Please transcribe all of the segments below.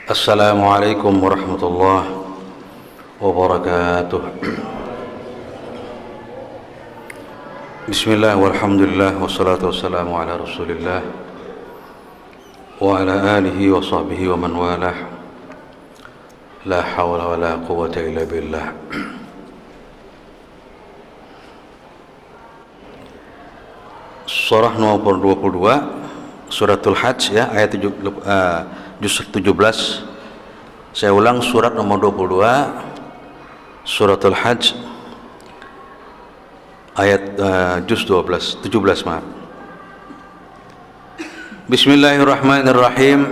Assalamualaikum warahmatullahi wabarakatuh. Bismillah walhamdulillah wassalatu wassalamu ala rasulillah wa ala alihi wa sahbihi wa man walah. La hawla wa la quwwata illa billah. Surah nomor 22 Suratul Hajj ya, ayat juz 17. Saya ulang, surat nomor 22 Suratul Hajj ayat juz 17 maaf. Bismillahirrahmanirrahim.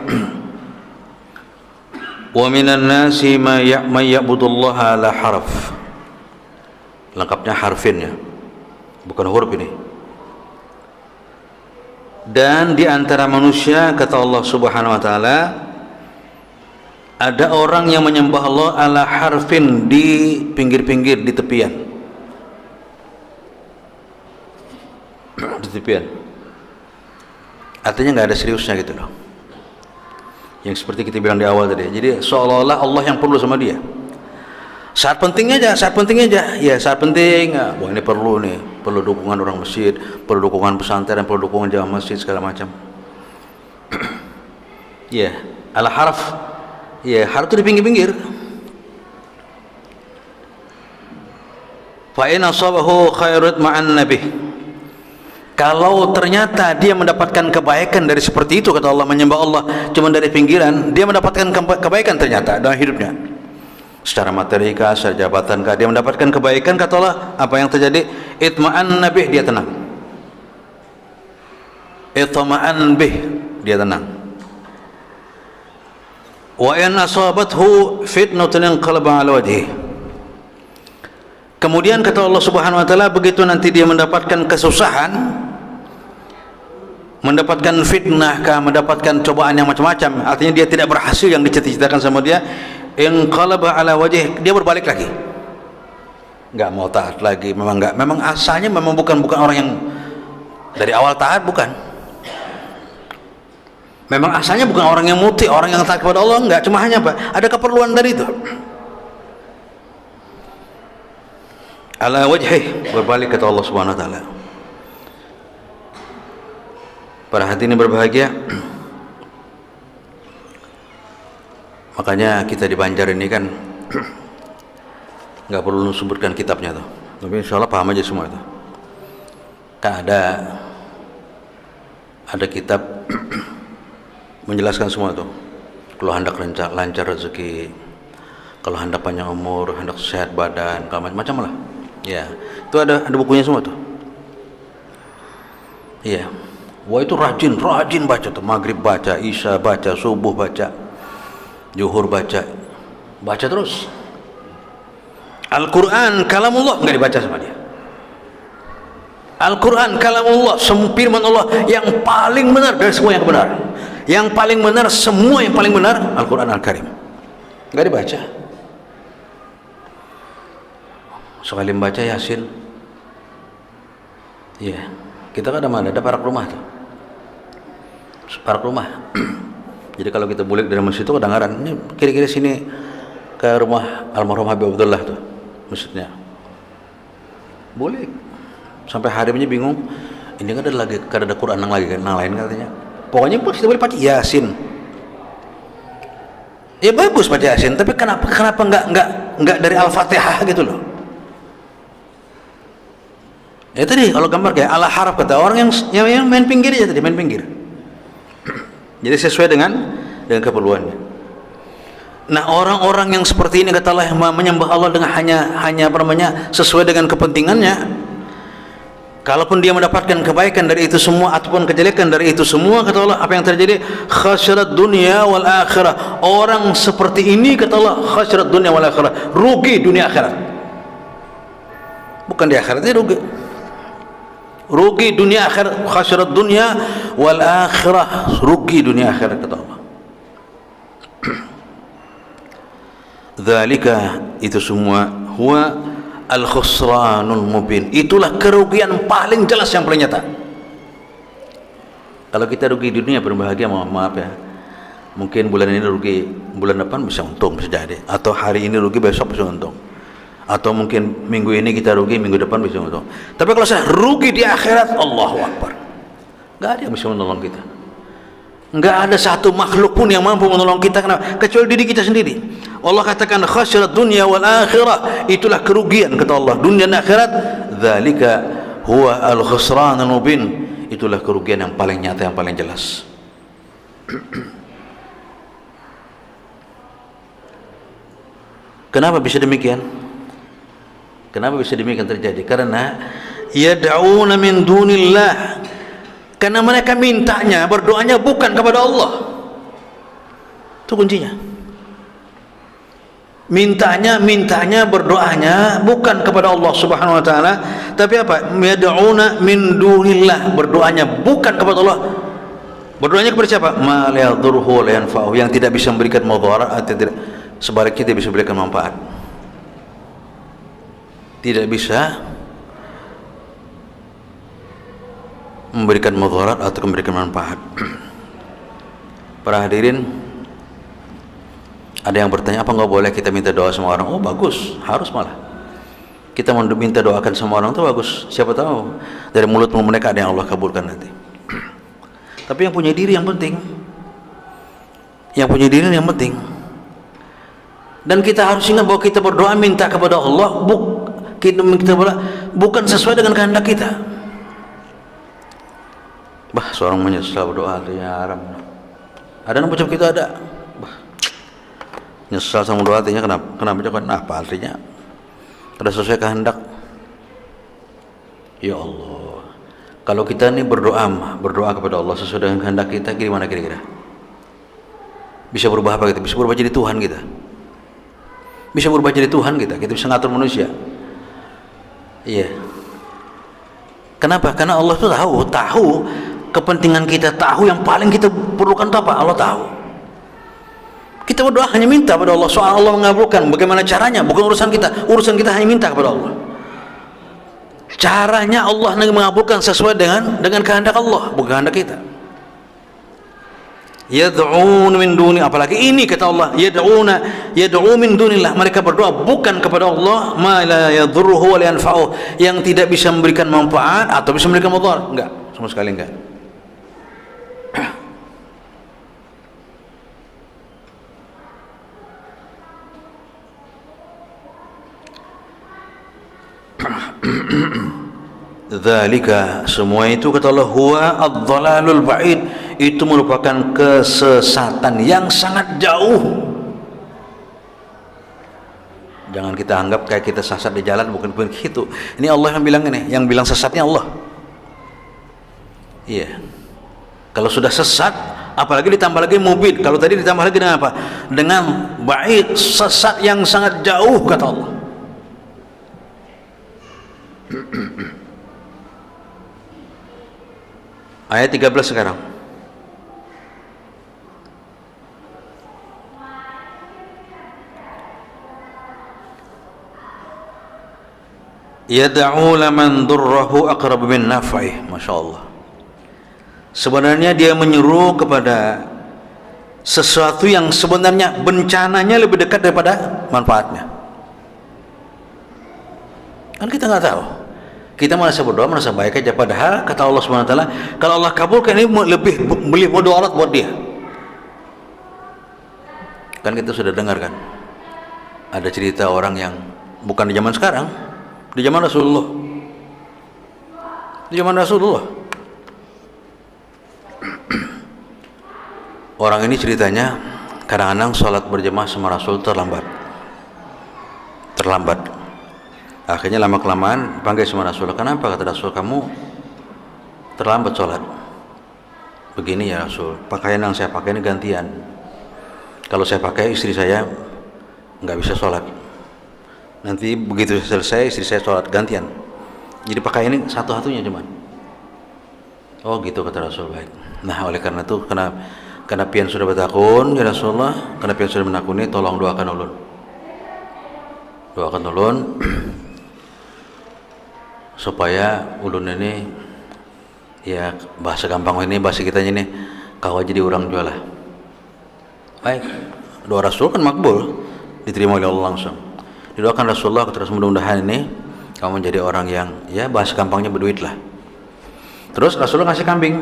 Wa minan nasi man ya'budullaha ala harf. Lengkapnya harfin ya, bukan huruf ini. Dan di antara manusia, kata Allah Subhanahu wa taala, ada orang yang menyembah Allah ala harfin, di pinggir-pinggir, di tepian. Di tepian. Artinya nggak ada seriusnya gitu loh. Yang seperti kita bilang di awal tadi. Jadi seolah-olah Allah yang perlu sama dia. Saat penting aja. Ya, saat penting. Wah, ini perlu nih, perlu dukungan orang masjid, perlu dukungan pesantren, perlu dukungan jamaah masjid segala macam. Ya, ala harf. Ya, harf itu di pinggir-pinggir. Fa in asabahu khairat ma'an nabi. Kalau ternyata dia mendapatkan kebaikan dari seperti itu, kata Allah, menyembah Allah cuma dari pinggiran, dia mendapatkan kebaikan ternyata dalam hidupnya. Secara materi kah, secara jabatan kah, dia mendapatkan kebaikan, kata Allah, apa yang terjadi? Itma'an bih, dia tenang. Itma'an bih, dia tenang. Wa in asabathu fitnatun inqalaba ala wajhihi. Kemudian kata Allah Subhanahu wa taala, begitu nanti dia mendapatkan kesusahan, mendapatkan fitnah kah, mendapatkan cobaan yang macam-macam, artinya dia tidak berhasil yang dicita-citakan sama dia, inqalaba ala wajh, dia berbalik lagi, nggak mau taat lagi. Memang asalnya bukan orang yang dari awal taat, bukan. Memang asalnya bukan orang yang muti, orang yang taat kepada Allah, enggak, cuma hanya apa? Ada keperluan dari itu. Ala wajhi, berbalik, kata Allah Subhanahu wa taala. Para hati ini berbahagia. Makanya kita di Banjar ini kan nggak perlu sebutkan kitabnya tuh, tapi insya Allah paham aja semua itu. Kan ada kitab menjelaskan semua tuh. Kalau hendak lancar rezeki, kalau hendak panjang umur, hendak sehat badan, kalau macam-macam lah. Ya, itu ada bukunya semua tuh. Iya. Wah, itu rajin baca tuh. Maghrib baca, isya baca, subuh baca, zuhur baca terus. Al-Quran kalamullah, nggak dibaca sama dia. Al-Quran kalamullah, firman Allah yang paling benar dari semua yang benar. Yang paling benar, semua yang paling benar, Al-Quran Al-Karim, nggak dibaca. Sekali membaca Yasin, ya, kita kan ada parak rumah tuh, parak rumah. Jadi kalau kita bulik dari masjid itu kedengaran, ini kira-kira sini ke rumah almarhum Habib Abdullah tuh masjidnya. Bulik sampai Harimnya bingung, ini kan ada Quran yang lain katanya. Pokoknya kita boleh baca Yasin. Ya bagus baca Yasin, tapi kenapa enggak dari Al-Fatihah gitu loh. Ya tadi kalau gambar kayak ala harf, kata orang yang main pinggir aja tadi, main pinggir. Jadi sesuai dengan keperluannya. Nah, orang-orang yang seperti ini, kata Allah, yang menyembah Allah dengan hanya sesuai dengan kepentingannya, kalaupun dia mendapatkan kebaikan dari itu semua ataupun kejelekan dari itu semua, kata Allah, apa yang terjadi? Khasyarat dunia wal akhirah. Orang seperti ini, kata Allah, khasyarat dunia wal akhirah, rugi dunia akhirat. Bukan di akhirat dia rugi dunia akhirat. Khasyarat dunia wal akhirah, rugi dunia akhirat, kata Allah. Dzalika, itu semua, huwa al-khusranul mubin, itulah kerugian paling jelas yang paling nyata. Kalau kita rugi di dunia berbahagia, maaf ya, Mungkin bulan ini rugi, bulan depan bisa untung, bisa jadi. Atau hari ini rugi, besok bisa untung. Atau mungkin minggu ini kita rugi, minggu depan bisa untung. Tapi kalau saya rugi di akhirat, Allahu Akbar, nggak ada yang bisa menolong kita. Nggak ada satu makhluk pun yang mampu menolong kita, kecuali diri kita sendiri. Allah katakan khasirat dunia wal akhirah, itulah kerugian kata Allah, dunia dan akhirat. Dzalika huwa al khusran al mubin, itulah kerugian yang paling nyata, yang paling jelas. Kenapa bisa demikian? Kenapa bisa demikian terjadi? Karena yad'una min dunillah, karena mereka mintanya, berdoanya bukan kepada Allah. Itu kuncinya. Mintanya, berdoanya bukan kepada Allah Subhanahu wa taala, tapi apa? Yad'una min dunillah, berdoanya bukan kepada Allah. Berdoanya kepada siapa? Ma la yadhurruhu wa la yanfa'uhu, yang tidak bisa memberikan mudarat atau tidak, sebaliknya tidak bisa memberikan manfaat. Tidak bisa memberikan mudarat atau memberikan manfaat. Para hadirin, ada yang bertanya, apa nggak boleh kita minta doa sama orang? Oh bagus, harus malah. Kita mau minta doakan sama orang itu bagus. Siapa tahu dari mulut mereka ada yang Allah kabulkan nanti. Tapi yang punya diri yang penting. Yang punya diri yang penting. Dan kita harus ingat bahwa kita berdoa minta kepada Allah bukan sesuai dengan kehendak kita. Bah, seorang menyesal berdoa artinya haram. Ada yang ucap kita ada. Bah, nyesal sama doa artinya kenapa artinya? Pada sesuai kehendak. Ya Allah, kalau kita ini berdoa kepada Allah sesuai dengan kehendak kita, gimana kira-kira? Bisa berubah apa kita? Bisa berubah jadi Tuhan kita. Bisa berubah jadi Tuhan kita bisa ngatur manusia. Iya. Kenapa? Karena Allah itu tahu kepentingan kita, tahu yang paling kita perlukan itu apa. Allah tahu. Kita berdoa hanya minta pada Allah, soal Allah mengabulkan. Bagaimana caranya? Bukan urusan kita. Urusan kita hanya minta kepada Allah. Caranya Allah mengabulkan sesuai dengan kehendak Allah, bukan kehendak kita. Yad'un min duni, apalagi ini kata Allah, yad'u min dunillah, mereka berdoa bukan kepada Allah, ma la yadhurruhu wa la yanfa'uhu, yang tidak bisa memberikan manfaat atau bisa memberikan mudarat. Enggak, sama sekali enggak. Dzalika, semua itu kata Allah, huwa ad-dhalalul ba'id, itu merupakan kesesatan yang sangat jauh. Jangan kita anggap kayak kita sesat di jalan, bukan begitu. Ini Allah yang bilang ini, yang bilang sesatnya Allah. Iya. Kalau sudah sesat, apalagi ditambah lagi mubin. Kalau tadi ditambah lagi dengan apa? Dengan ba'id, sesat yang sangat jauh kata Allah. Ayat 13 sekarang. Yad'u laman durrahu aqrab min naf'ih. Masya Allah. Sebenarnya dia menyeru kepada sesuatu yang sebenarnya bencananya lebih dekat daripada manfaatnya. Kan kita nggak tahu. Kita merasa berdoa, merasa baik aja, padahal kata Allah SWT, kalau Allah kabulkan ini lebih mudarat buat dia. Kan kita sudah dengar kan, ada cerita orang yang bukan di zaman sekarang, di zaman Rasulullah. Di zaman Rasulullah, orang ini ceritanya kadang-kadang sholat berjamaah sama Rasul terlambat. Akhirnya lama kelamaan panggil sama Rasul. Kenapa? Kata Rasul, kamu terlambat sholat. Begini ya Rasul, pakaian yang saya pakai ini gantian. Kalau saya pakai, istri saya nggak bisa sholat. Nanti begitu selesai, istri saya sholat gantian. Jadi pakaian ini satu-satunya cuman. Oh gitu kata Rasul, baik. Nah oleh karena itu, karena pian sudah bertakun ya Rasulullah, karena pian sudah menakuni, tolong doakan ulun. Doakan ulun supaya ulun ini, ya bahasa gampang ini, bahasa kitanya ini, kau jadi orang jual lah. Baik, doa Rasul kan makbul, diterima oleh Allah langsung. Didoakan Rasulullah terus, mudah-mudahan ini kamu menjadi orang yang, ya bahasa gampangnya berduit lah. Terus Rasulullah ngasih kambing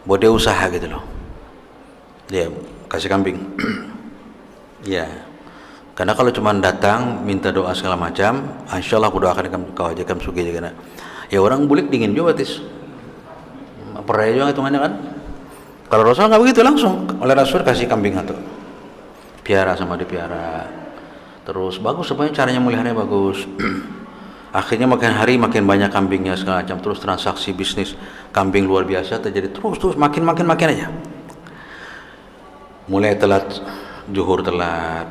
buat dia usaha gitu loh. Dia kasih kambing. Ya, karena kalau cuma datang minta doa segala macam, insya Allah aku doakan kau aja kamu sugi juga. Ya orang bulik dingin juga tis. Peraya juga hitungannya kan. Kalau Rasul nggak begitu, langsung oleh Rasul kasih kambing satu, piara sama dipiara. Terus bagus, sebenarnya caranya melihatnya bagus. Akhirnya makin hari makin banyak kambingnya segala macam. Terus transaksi bisnis kambing luar biasa terjadi, terus makin aja. Mulai telat, zuhur telat,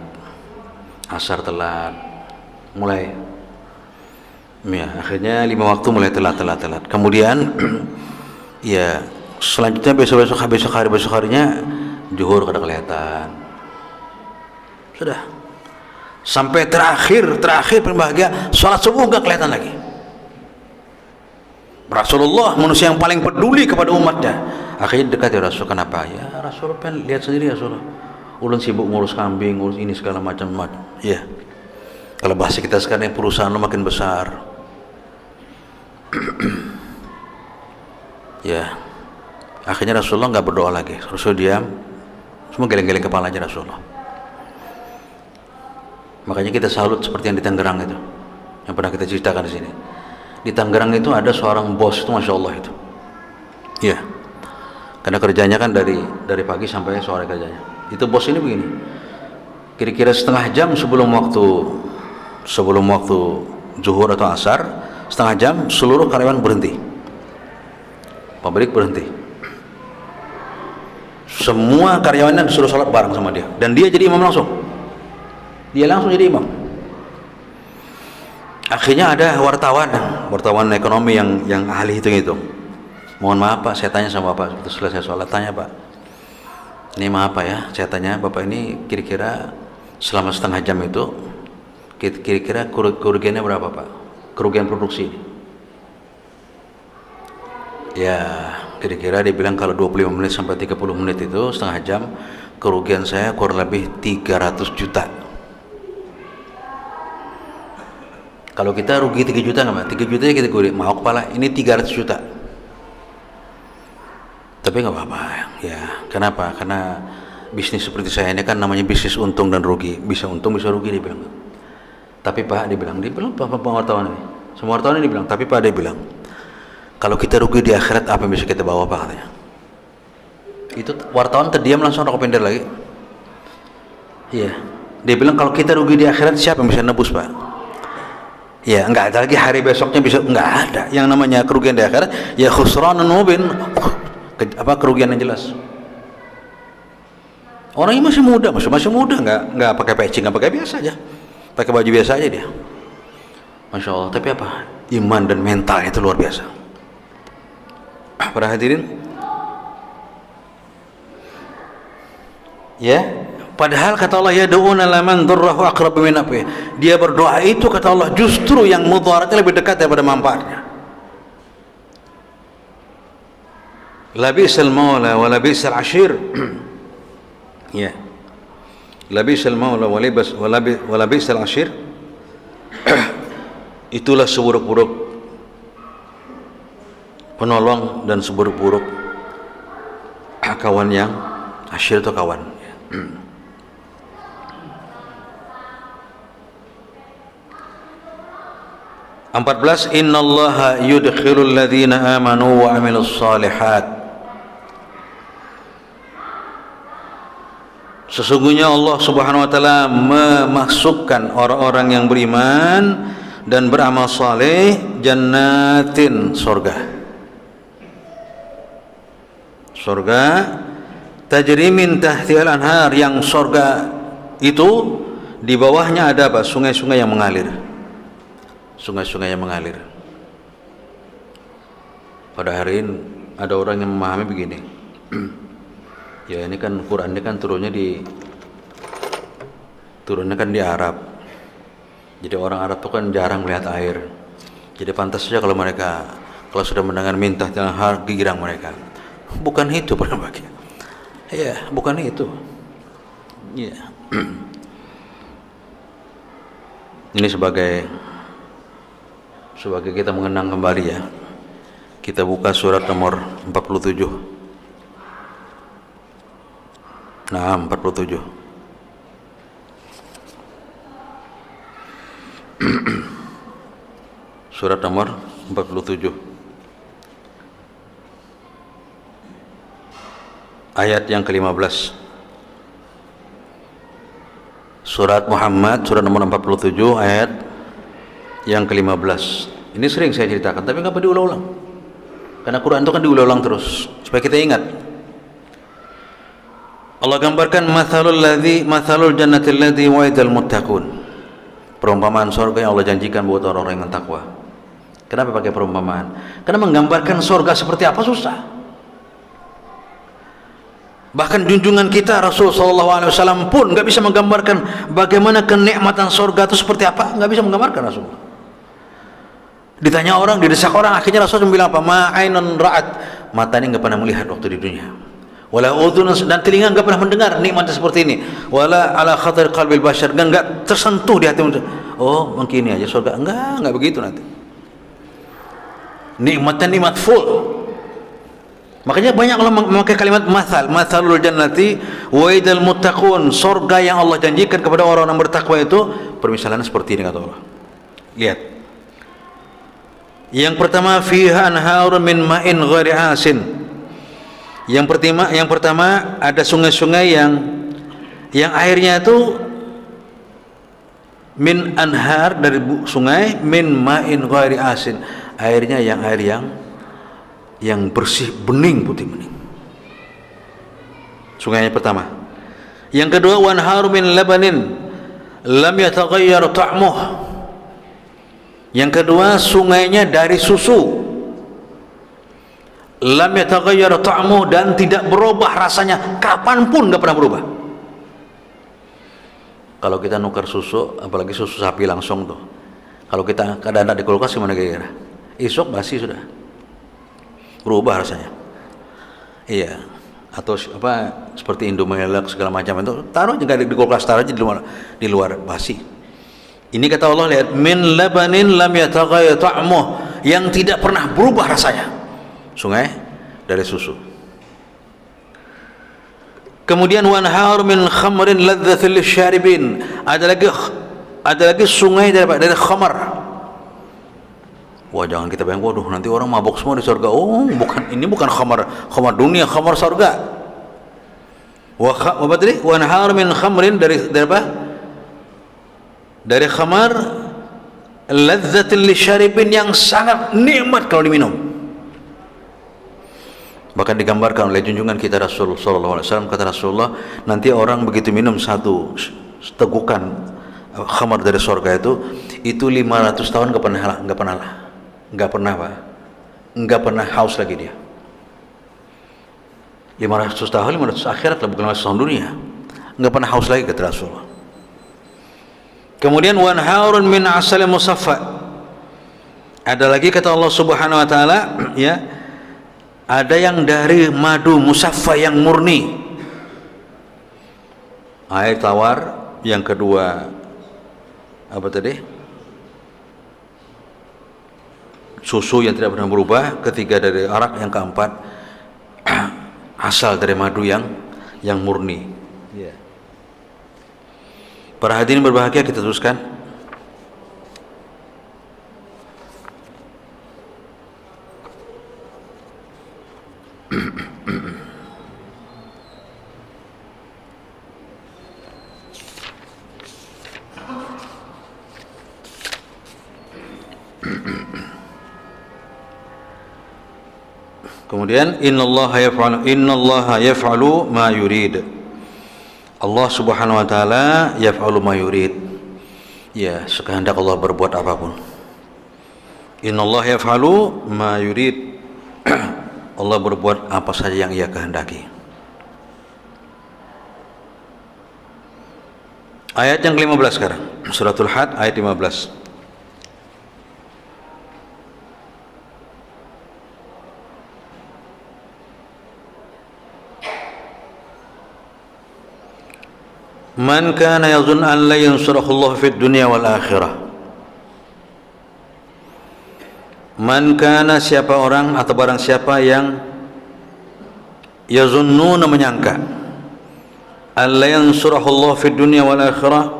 asar telat, mulai ya akhirnya 5 waktu mulai telat. Kemudian ya selanjutnya besok harinya zuhur kada kelihatan. Sudah. Sampai terakhir paling bahagia, sholat subuh nggak kelihatan lagi. Rasulullah manusia yang paling peduli kepada umatnya. Akhirnya dekat ya Rasul. Kenapa? Ya Rasul pengen lihat sendiri ya Rasul. Ulun sibuk ngurus kambing, ngurus ini segala macam. Ya. Kalau bahasa kita sekarang perusahaan lo makin besar. Ya. Akhirnya Rasulullah nggak berdoa lagi. Rasul diam. Semua geleng-geleng kepala aja Rasulullah. Makanya kita salut seperti yang di Tangerang itu, yang pernah kita ceritakan di sini. Di Tangerang itu ada seorang bos itu, masya Allah itu. Iya. Karena kerjanya kan dari pagi sampai sore kerjanya. Itu bos ini begini. Kira-kira setengah jam sebelum waktu zuhur atau asar, setengah jam seluruh karyawan berhenti. Pabrik berhenti. Semua karyawannya disuruh sholat bareng sama dia, dan dia jadi imam langsung. Dia langsung jadi imam. Akhirnya ada wartawan ekonomi yang ahli hitung. Mohon maaf Pak, saya tanya sama Bapak waktu selesai sholat, tanya Pak, ini maaf Pak ya, saya tanya Bapak ini kira-kira selama setengah jam itu kira-kira kerugiannya berapa Pak? Kerugian produksi. Ya kira-kira dia bilang kalau 25 menit sampai 30 menit itu setengah jam, kerugian saya kurang lebih 300 juta. Kalau kita rugi 3 juta nggak Pak? 3 juta kita rugi, mau kepala, ini 300 juta. Tapi nggak apa-apa ya. Kenapa? Karena bisnis seperti saya ini kan namanya bisnis untung dan rugi. Bisa untung bisa rugi, dia bilang. Tapi Pak, dia bilang Pak wartawan ini, semua wartawan ini bilang, tapi Pak, dia bilang, kalau kita rugi di akhirat apa yang bisa kita bawa Pak, katanya. Itu wartawan terdiam, langsung rokok pendek lagi. Iya, dia bilang kalau kita rugi di akhirat siapa yang bisa nebus Pak? Ya enggak ada lagi hari besoknya bisa, enggak ada yang namanya kerugian di akhirat. Ya khusranun mubin, kerugian yang jelas. Orangnya masih muda, enggak pakai peci, enggak pakai biasa aja, pakai baju biasa aja dia, masya Allah. Tapi apa, iman dan mental itu luar biasa. Para hadirin, ya, padahal kata Allah, yad'una laman dzarrahu aqrabu min naf'ihi. Dia berdoa itu kata Allah justru yang mudaratnya lebih dekat daripada manfaatnya. Labisal maula wa labisal ashir. Ya. Labisal maula wa labisal ashir. Itulah seburuk-buruk penolong dan seburuk-buruk kawan yang ashir itu kawan. 14. Innallaha yudkhilul ladzina amanu wa amilus shalihat. Sesungguhnya Allah Subhanahu wa taala memasukkan orang-orang yang beriman dan beramal saleh jannatin, surga tajri min tahtihal anhar, yang surga itu di bawahnya ada apa? Sungai-sungai yang mengalir. Pada hari ini ada orang yang memahami begini. Ya ini kan Quran ini kan turunnya kan di Arab. Jadi orang Arab itu kan jarang melihat air. Jadi pantas saja kalau sudah mendengar minta jangan girang mereka. Bukan itu berbagi. Ya, bukan itu. Ya. Ini sebagai kita mengenang kembali ya. Kita buka surat nomor 47. Nah, 47. Surat nomor 47. Ayat yang ke-15. Surat Muhammad, surat nomor 47, ayat yang ke-15. Ini sering saya ceritakan, tapi nggak perlu diulang-ulang. Karena Quran itu kan diulang-ulang terus, supaya kita ingat. Allah gambarkan mathalul jannati allati wa'idal muttaqun. Perumpamaan surga yang Allah janjikan buat orang-orang yang takwa. Kenapa pakai perumpamaan? Karena menggambarkan surga seperti apa susah. Bahkan junjungan kita Rasulullah SAW pun nggak bisa menggambarkan bagaimana kenikmatan surga itu seperti apa, nggak bisa menggambarkan Rasulullah. Ditanya orang, didesak orang, akhirnya Rasulullah bilang apa? Ma'ainun ra'at, mata ini nggak pernah melihat waktu di dunia. Wala udhun, dan telinga nggak pernah mendengar nikmatnya seperti ini. Wala ala khatir qalbil bashar, nggak tersentuh di hati manusia. Oh mungkin ini aja surga, nggak begitu nanti. Nikmatnya nikmat full. Makanya banyak orang memakai kalimat mathalul jannati wa'idal muttaqun, surga yang Allah janjikan kepada orang-orang bertakwa itu permisalannya seperti ini kata Allah. Lihat. Yang pertama, fiha anharun min ma'in ghairi asin. Yang pertama ada sungai-sungai yang airnya itu min anhar, dari sungai, min ma'in ghairi asin, airnya air yang bersih, bening, putih bening. Sungai yang pertama. Yang kedua, wanharu min labanin lam yataghayyar ta'muh. Yang kedua, sungainya dari susu, lam yataghayyar ta'muh, dan tidak berubah rasanya, kapanpun nggak pernah berubah. Kalau kita nukar susu, apalagi susu sapi langsung tuh, kalau kita kadang-kadang di kulkas gimana kira-kira? Esok basi sudah, berubah rasanya. Iya. Atau seperti Indomelek segala macam itu, taruh aja di kulkas, taruh aja di luar basi. Ini kata Allah, lihat, min labanin lam yataghayyar ta'muh, yang tidak pernah berubah rasanya. Sungai dari susu. Kemudian wanhar min khamrin ladzatil lisyaribin, ada lagi sungai dari khamar. Wah, jangan kita bayang, waduh nanti orang mabuk semua di surga. Oh, bukan, ini bukan khamar dunia, khamar surga. Wa tadi wanhar min khamrin dari apa? Dari khamar ladzatil lisyaribin, yang sangat nikmat kalau diminum. Bahkan digambarkan oleh junjungan kita Rasulullah SAW, kata Rasulullah, nanti orang begitu minum satu tegukan khamar dari surga itu 500 tahun nggak pernah haus lagi dia. 500 tahun, 500 akhirat lah, bukan 500 tahun dunia, nggak pernah haus lagi, kata Rasulullah. Kemudian wanharun min asal musaffa, ada lagi kata Allah Subhanahu wa taala, ya, ada yang dari madu musaffa yang murni, air tawar. Yang kedua apa tadi? Susu yang tidak pernah berubah. Ketiga dari arak. Yang keempat asal dari madu yang murni. Yeah. Para hadirin berbahagia, kita teruskan. Kemudian innallaha yaf'alu ma yurid. Allah Subhanahu wa taala yaf'alu ma yurid. Ya, sekehendak Allah berbuat apapun. Innallaha yaf'alu ma yurid. Allah berbuat apa saja yang Ia kehendaki. Ayat yang ke-15 sekarang, Suratul Had ayat 15. Man kana yazun an la yansurahu Allah fid dunya wal akhirah. Man kana, siapa orang atau barang siapa yang yazunnuna, menyangka, an la yansurahu Allah fid dunya wal akhirah,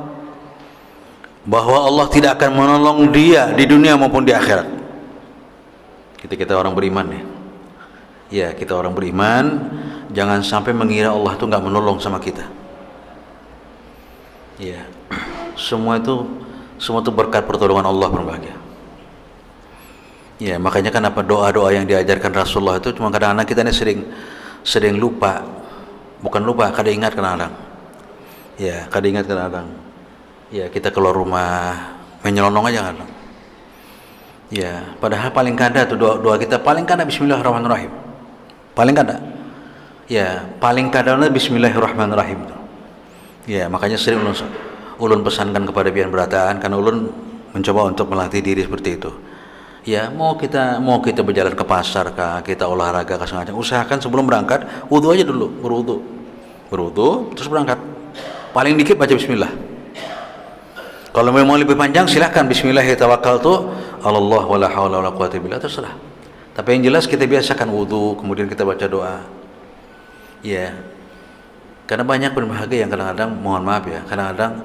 bahwa Allah tidak akan menolong dia di dunia maupun di akhirat. Kita orang beriman ya. Ya, kita orang beriman jangan sampai mengira Allah itu enggak menolong sama kita. Ya, semua itu berkat pertolongan Allah, berbahagia. Ya, makanya kan apa doa-doa yang diajarkan Rasulullah itu cuma kadang-kadang kita ini sering lupa, bukan lupa, kadang ingat kadang-kadang. Ya, kadang ingat kadang-kadang. Ya, kita keluar rumah menyelonong aja kan. Ya, padahal paling kada tuh doa kita paling kada Bismillahirrahmanirrahim. Paling kada. Ya, paling kada Bismillahirrahmanirrahim. Ya, makanya sering ulun pesankan kepada pian berataan, karena ulun mencoba untuk melatih diri seperti itu. Ya, mau kita berjalan ke pasar kah, kita olahraga kah, sengaja usahakan sebelum berangkat wudu aja dulu, berwudu terus berangkat. Paling dikit baca bismillah. Kalau memang lebih panjang silahkan bismillahirrahmanirrahim, Allah wala haula wala quwwata billah, terserah. Tapi yang jelas kita biasakan wudu, kemudian kita baca doa. Ya. Karena banyak berbahagia yang kadang-kadang, mohon maaf ya, kadang-kadang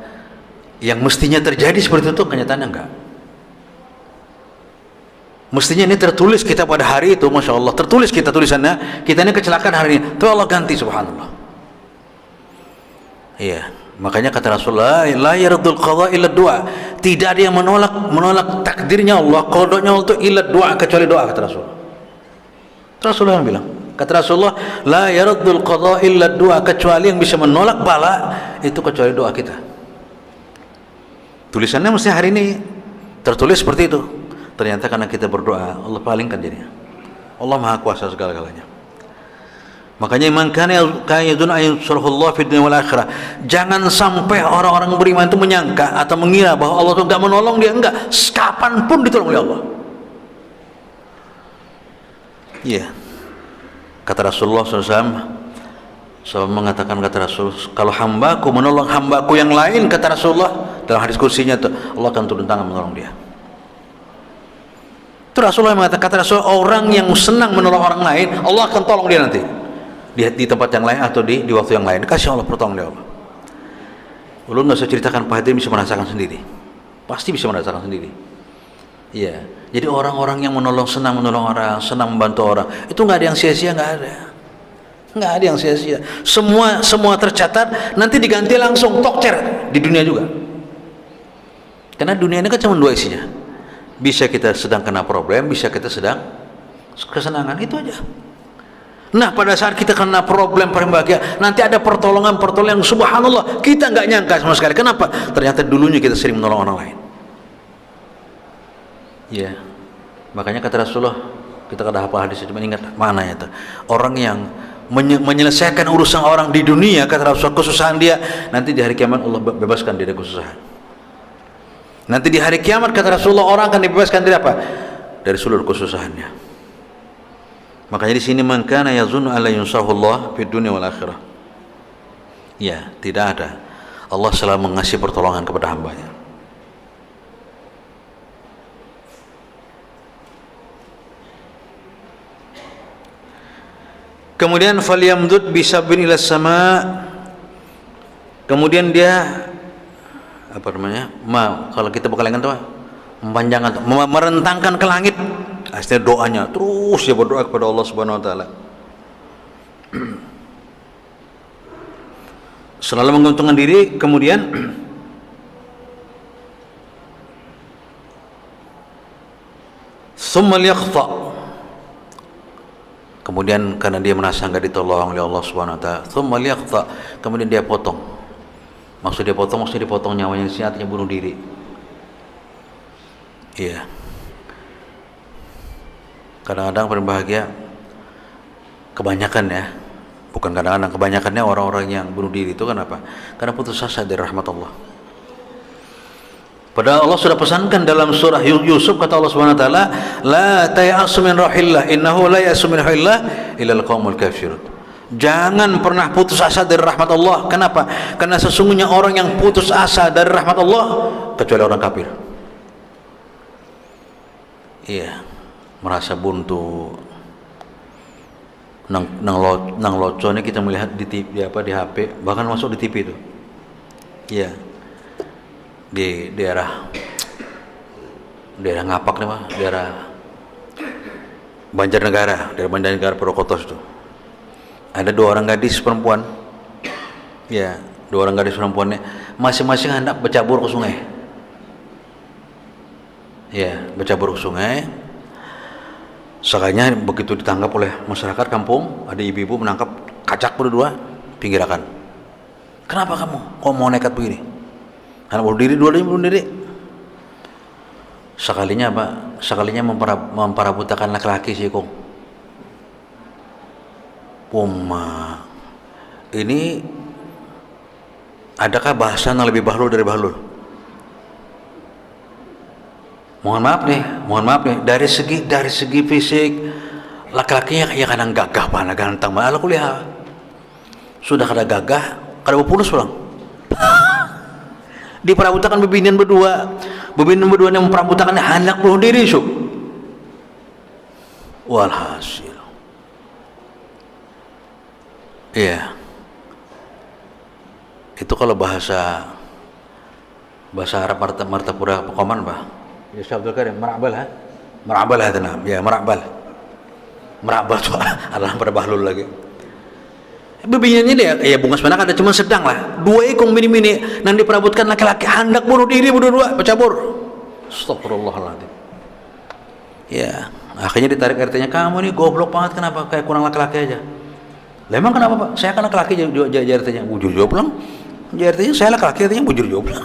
yang mestinya terjadi seperti itu kenyataannya enggak. Mestinya ini tertulis kita pada hari itu, Masya Allah, tertulis kita tulisannya, kita ini kecelakaan hari ini, itu Allah ganti, subhanallah. Iya, makanya kata Rasulullah, la yardul qadha illa du'a. Tidak ada yang menolak takdirnya Allah, qadanya Allah itu illa du'a, kecuali doa, kata Rasulullah. Rasulullah yang bilang, kata Rasulullah, la yardul qadha illa du'a, kecuali yang bisa menolak bala itu kecuali doa kita. Tulisannya mesti hari ini tertulis seperti itu. Ternyata karena kita berdoa, Allah palingkan jadinya. Allah Maha Kuasa segala-galanya. Makanya man kana yadun ayyasurahullah fid dunya wal akhirah. Jangan sampai orang-orang beriman itu menyangka atau mengira bahwa Allah itu enggak menolong dia, enggak. Kapanpun ditolong oleh Allah. Iya. Kata Rasulullah SAW mengatakan, kata Rasul, kalau hambaku menolong hambaku yang lain, kata Rasulullah dalam hadis kursinya itu, Allah akan turun tangan menolong dia. Itu Rasulullah mengatakan, kata Rasul, orang yang senang menolong orang lain, Allah akan tolong dia nanti di tempat yang lain atau di waktu yang lain. Kasih Allah pertolongan dia Allah. Ulun nggak usah ceritakan, Pak Hadir bisa merasakan sendiri, pasti bisa merasakan sendiri. Iya. Jadi orang-orang yang senang menolong orang, senang membantu orang, itu nggak ada yang sia-sia, nggak ada yang sia-sia. Semua tercatat, nanti diganti langsung tokcer di dunia juga. Karena dunia ini kan cuma dua isinya. Bisa kita sedang kena problem, bisa kita sedang kesenangan, itu aja. Nah, pada saat kita kena problem paling bahagia, nanti ada pertolongan yang subhanallah kita nggak nyangka sama sekali. Kenapa? Ternyata dulunya kita sering menolong orang lain. Ya, makanya kata Rasulullah, kita kada hafal hadis, cuma ingat maknanya itu. Orang yang menyelesaikan urusan orang di dunia, kata Rasulullah, kesusahan dia, nanti di hari kiamat Allah bebaskan dia dari kesusahan. Nanti di hari kiamat, kata Rasulullah, orang akan dibebaskan dari apa? Dari seluruh kesusahannya. Makanya di sini, man kana yazunnu alla yunsahullah fid dunya wal akhirah. Ya, tidak ada. Allah selalu mengasih pertolongan kepada hambanya. Kemudian falyamdud bisabin ila sama. Kemudian dia kalau kita berkalangan tuh memanjangkan, merentangkan ke langit. Aslinya doanya terus dia berdoa kepada Allah Subhanahu wa taala. Selalu menguntungkan diri, kemudian summa liqta. Kemudian karena dia merasa enggak ditolong oleh Allah Subhanahu wa taala, summa liqta, kemudian dia potong. Maksudnya dipotong nyawanya, artinya bunuh diri. Iya. Kadang-kadang berbahagia, kebanyakan ya, bukan kadang-kadang, kebanyakannya orang-orang yang bunuh diri itu kenapa? Karena putus asa dari rahmat Allah. Padahal Allah sudah pesankan dalam surah Yusuf, kata Allah Subhanahu wa taala, la ta'asu min rahillah innahu la ya'su min rahillah illa al-qaumul kafirun. Jangan pernah putus asa dari rahmat Allah. Kenapa? Karena sesungguhnya orang yang putus asa dari rahmat Allah, kecuali orang kafir, iya, merasa buntu. Nang loco ini kita melihat di TV, di HP, bahkan masuk di TV itu. Iya. Di daerah ngapak nih, daerah Banjarnegara Purwokerto itu. Ada 2 orang gadis perempuan, ya, 2 orang gadis perempuannya masing-masing hendak bercabur ke sungai, ya, bercabur ke sungai. Sekalinya begitu ditangkap oleh masyarakat kampung, ada ibu-ibu menangkap, kacak berdua, pinggirakan. Kenapa kamu? Kok mau nekat begini? Anak bunuh diri, dua-duanya bunuh diri. Sekalinya memperabutakan laki-laki sih kong. Ini adakah bahasa yang lebih bahlul dari bahlul? Mohon maaf nih, dari segi fisik laki-lakinya ya kadang gagah mana ganteng mana, aku lihat sudah kada gagah, kada berpulus pulang. Diperabutakan bebinian berdua yang memperabutakan anak bunuh diri su. Walhasil, iya, itu kalau bahasa Arab Martapura Pekoman bah. Ya Abdul Karim, merabal tenang, ya merabal tuh adalah pada bahlul lagi. Bebiniannya dia, ya bungas mana ada cuma sedang lah, 2 ekong mini nanti diperabutkan laki-laki hendak bunuh diri berdua bercabur. Astagfirullahaladzim. Ya, akhirnya ditarik RT-nya, kamu nih goblok banget, kenapa kayak kurang laki-laki aja? Lah emang kenapa Pak? Saya kan laki-laki, RT-nya bujur jawab pulang. RT-nya saya laki-laki, RT-nya bujur jawab pulang.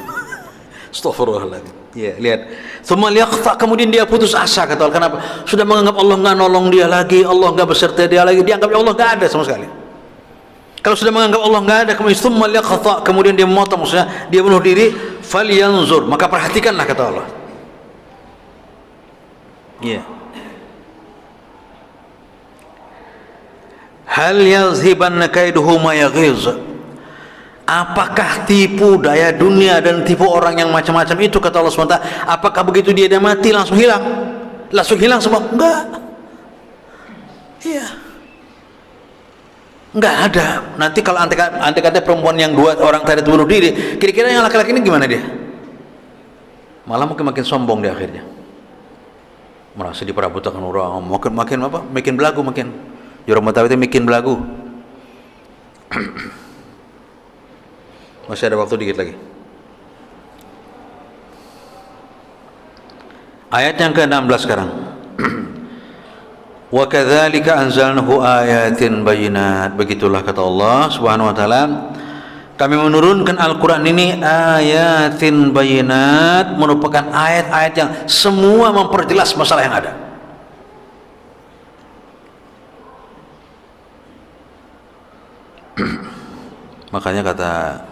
Astagfirullahaladzim. Ya, lihat. Tsumma yaqta, kemudian dia putus asa, kata Allah. Kenapa? Sudah menganggap Allah nggak nolong dia lagi, Allah nggak beserta dia lagi, dia anggap Allah nggak ada sama sekali. Kalau sudah menganggap Allah nggak ada, kemudian dia memotong, maksudnya dia bunuh diri, falyanzur, maka perhatikanlah, kata Allah. Iya. Hal yazhibanna kaiduhu ma yaghiz. Apakah tipu daya dunia dan tipu orang yang macam-macam itu, kata Allah SWT, apakah begitu dia dah mati langsung hilang semua? Enggak. Iya. Enggak ada. Nanti kalau andai kata perempuan yang 2 orang tadi bunuh diri, kira-kira yang laki-laki ini gimana dia? Malah mungkin makin sombong di akhirnya. Merasa diperabutakan orang, makin belagu, makin jorong matawi itu makin belagu. Masih ada waktu dikit lagi. Ayat yang ke-16 sekarang. Wa kadzalika anzalnahu ayatin bayyinat. Begitulah kata Allah Subhanahu wa taala, kami menurunkan Al-Qur'an ini ayatin bayyinat, merupakan ayat-ayat yang semua memperjelas masalah yang ada. Makanya kata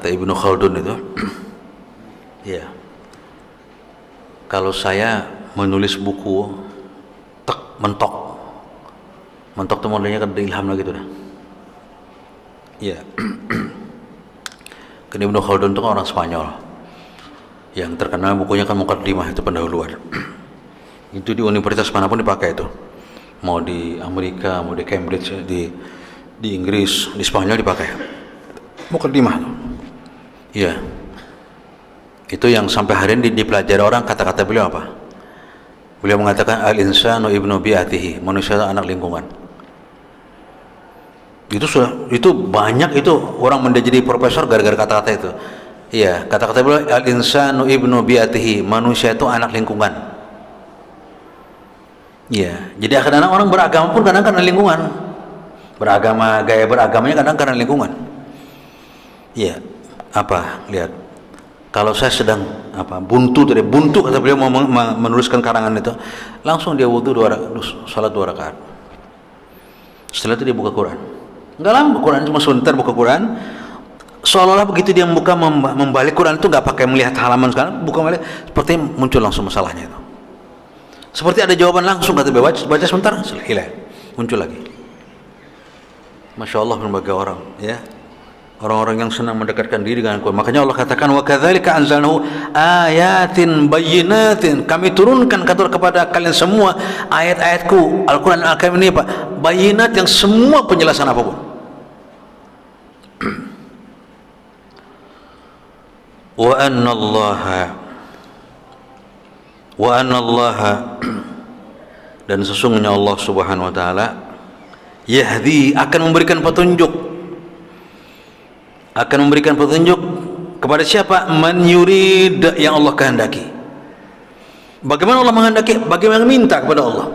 Ibnu Khaldun itu, ya, kalau saya menulis buku, mentok tuh modelnya kan ilham lagi tuh dah. Ya, kan Ibnu Khaldun itu kan orang Spanyol, yang terkenal bukunya kan Muqaddimah, itu pendahuluan. Itu di universitas manapun dipakai itu, mau di Amerika, mau di Cambridge, di Inggris, di Spanyol dipakai Muqaddimah tuh. Ya, itu yang sampai hari ini dipelajari orang. Kata-kata beliau apa? Beliau mengatakan al-insanu ibnu bi'atihi, manusia anak lingkungan. Itu banyak itu orang menjadi profesor gara-gara kata-kata itu. Iya, kata-kata beliau al-insanu ibnu bi'atihi, manusia itu anak lingkungan. Iya, jadi kadang-kadang orang beragama pun kadang karena lingkungan. Gaya beragamanya kadang karena lingkungan. Iya. Apa? Lihat, kalau saya sedang buntu kata beliau mau menuliskan karangan itu, langsung dia wudu salat 2 rakaat. Setelah itu dia buka Quran. Enggak lama Quran, cuma sebentar buka Quran. seolah-olah begitu dia membuka membalik Quran itu nggak pakai melihat halaman sekarang, buka balik, seperti muncul langsung masalahnya itu. Seperti ada jawaban langsung, kata baca sebentar, hilang, muncul lagi. Masya Allah berbagai orang, ya. Orang-orang yang senang mendekatkan diri dengan Quran. Makanya Allah katakan, wa kadzalika anzalnahu ayatin bayyinatin. Kami turunkan kepada kalian semua ayat-ayatku, Al-Quran Al-Karim ini, Pak, bayyinat yang semua penjelasan apapun. Wa anna Allah dan sesungguhnya Allah Subhanahu wa taala yahdi, akan memberikan petunjuk kepada siapa? Man yurid, yang Allah kehendaki. Bagaimana Allah menghendaki? Bagaimana minta kepada Allah.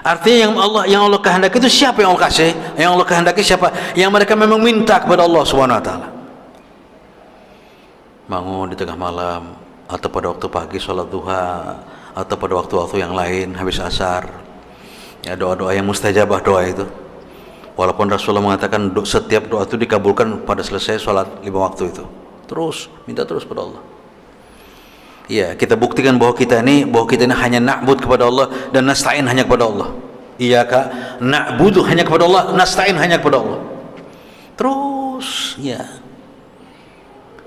Artinya yang Allah kehendaki itu siapa yang Allah kasih? Yang Allah kehendaki siapa? Yang mereka memang minta kepada Allah Subhanahu wa taala. Bangun di tengah malam, atau pada waktu pagi sholat duha, atau pada waktu-waktu yang lain habis asar. Ya, doa-doa yang mustajabah doa itu. Walaupun Rasulullah mengatakan setiap doa itu dikabulkan pada selesai sholat 5 waktu itu. Terus minta terus pada Allah. Iya, kita buktikan bahwa kita ini hanya na'bud kepada Allah dan nasta'in hanya kepada Allah. Iyyaka na'budu, hanya kepada Allah, nasta'in hanya kepada Allah. Terus, ya.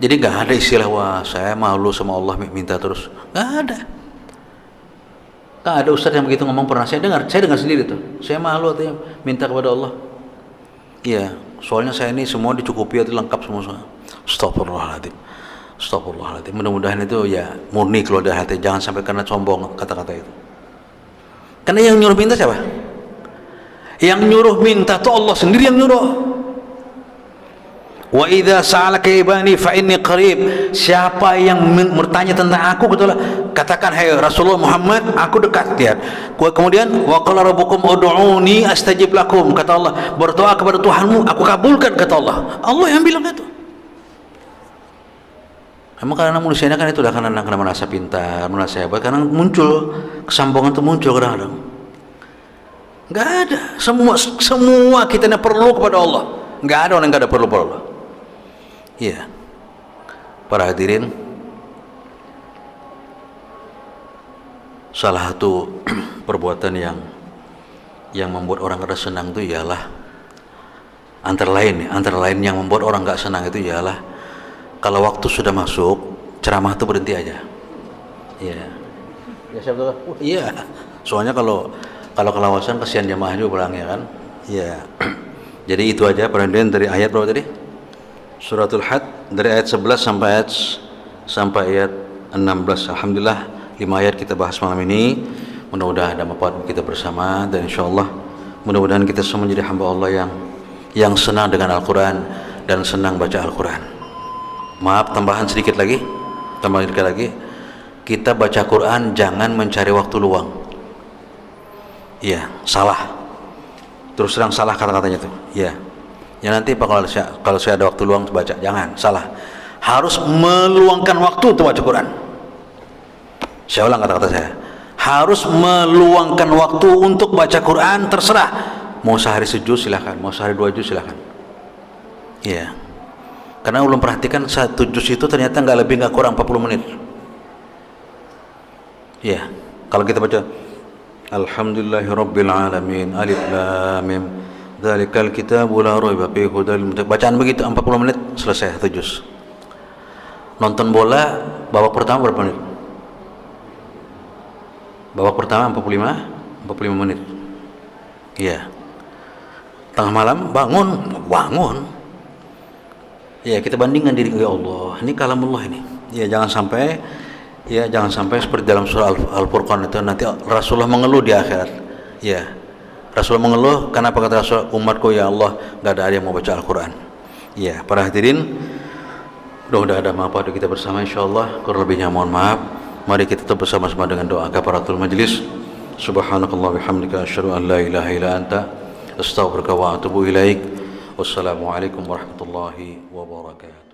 Jadi nggak ada istilah, wah saya malu sama Allah minta terus. Nggak ada. Nggak ada ustaz yang begitu ngomong, pernah saya dengar sendiri tuh. Saya malu artinya minta kepada Allah. Iya, soalnya saya ini semua dicukupi atau lengkap semua. Astagfirullahaladzim. Mudah-mudahan itu ya murni keluar dari hati, jangan sampai karena sombong kata-kata itu. Karena yang nyuruh minta siapa? Yang nyuruh minta tuh Allah sendiri yang nyuruh. Wa idza sa'alaka ibani fa inni qarib. Siapa yang bertanya tentang aku, katakan hai Rasulullah Muhammad, aku dekat. Lihat. Kemudian wa qala rabbukum ud'uni astajib lakum. Kata Allah, berdoa kepada Tuhanmu, aku kabulkan, kata Allah. Allah yang bilang itu. Emang karena manusianya kan itu udah karena merasa pintar, merasa hebat, karena muncul kesombongan itu muncul kadang-kadang. Enggak ada. Semua kita ini perlu kepada Allah. Enggak ada orang yang enggak ada perlu kepada Allah. Iya, para hadirin, salah satu perbuatan yang membuat orang rada senang itu ialah antara lain yang membuat orang nggak senang itu ialah kalau waktu sudah masuk ceramah itu berhenti aja. Iya, ya siapa tuh? Iya, soalnya kalau kelawasan kesian jamaah juga pulang, ya kan? Iya. Jadi itu aja perhatian dari ayat berapa tadi? Suratul Had, dari ayat 11 sampai ayat 16. Alhamdulillah 5 ayat kita bahas malam ini. Mudah-mudahan ada manfaat kita bersama, dan insyaallah mudah-mudahan kita semua menjadi hamba Allah yang senang dengan Al-Quran dan senang baca Al-Quran. Maaf, tambahan sedikit lagi. Kita baca Quran jangan mencari waktu luang. Iya, salah. Terus terang salah kata-katanya tuh. Iya. Ya nanti Pak, kalau saya ada waktu luang baca, jangan, salah. Harus meluangkan waktu untuk baca Quran. Saya ulang kata-kata saya. Harus meluangkan waktu untuk baca Quran, terserah. Mau sehari sejuz silahkan, mau sehari 2 juz silahkan. Iya. Karena belum perhatikan 1 juz itu ternyata nggak lebih nggak kurang 40 menit. Iya. Kalau kita baca Alhamdulillahirabbil alamin, alif lam mim, dzalikal kitabu la raiba fihi hudal muttaqin. Bacaan begitu 40 menit selesai 1 juz. Nonton bola babak pertama berapa menit? Babak pertama 45 menit. Iya. Tengah malam bangun. Ya, kita bandingkan diri, ya Allah, ini kalamullah ini. Ya, jangan sampai seperti dalam surah Al-Furqan itu nanti Rasulullah mengeluh di akhirat. Ya. Rasulullah mengeluh, kenapa kata Rasul, umatku ya Allah enggak ada yang mau baca Al-Qur'an. Ya, para hadirin, udah ada manfaat kita bersama insyaallah. Kurang lebihnya mohon maaf. Mari kita tetap bersama-sama dengan doa kafaratul majlis. Subhanakallah bihamdika asyhadu an la ilaha illa anta astaghfiruka wa atubu ilaik. Wassalamualaikum warahmatullahi wabarakatuh.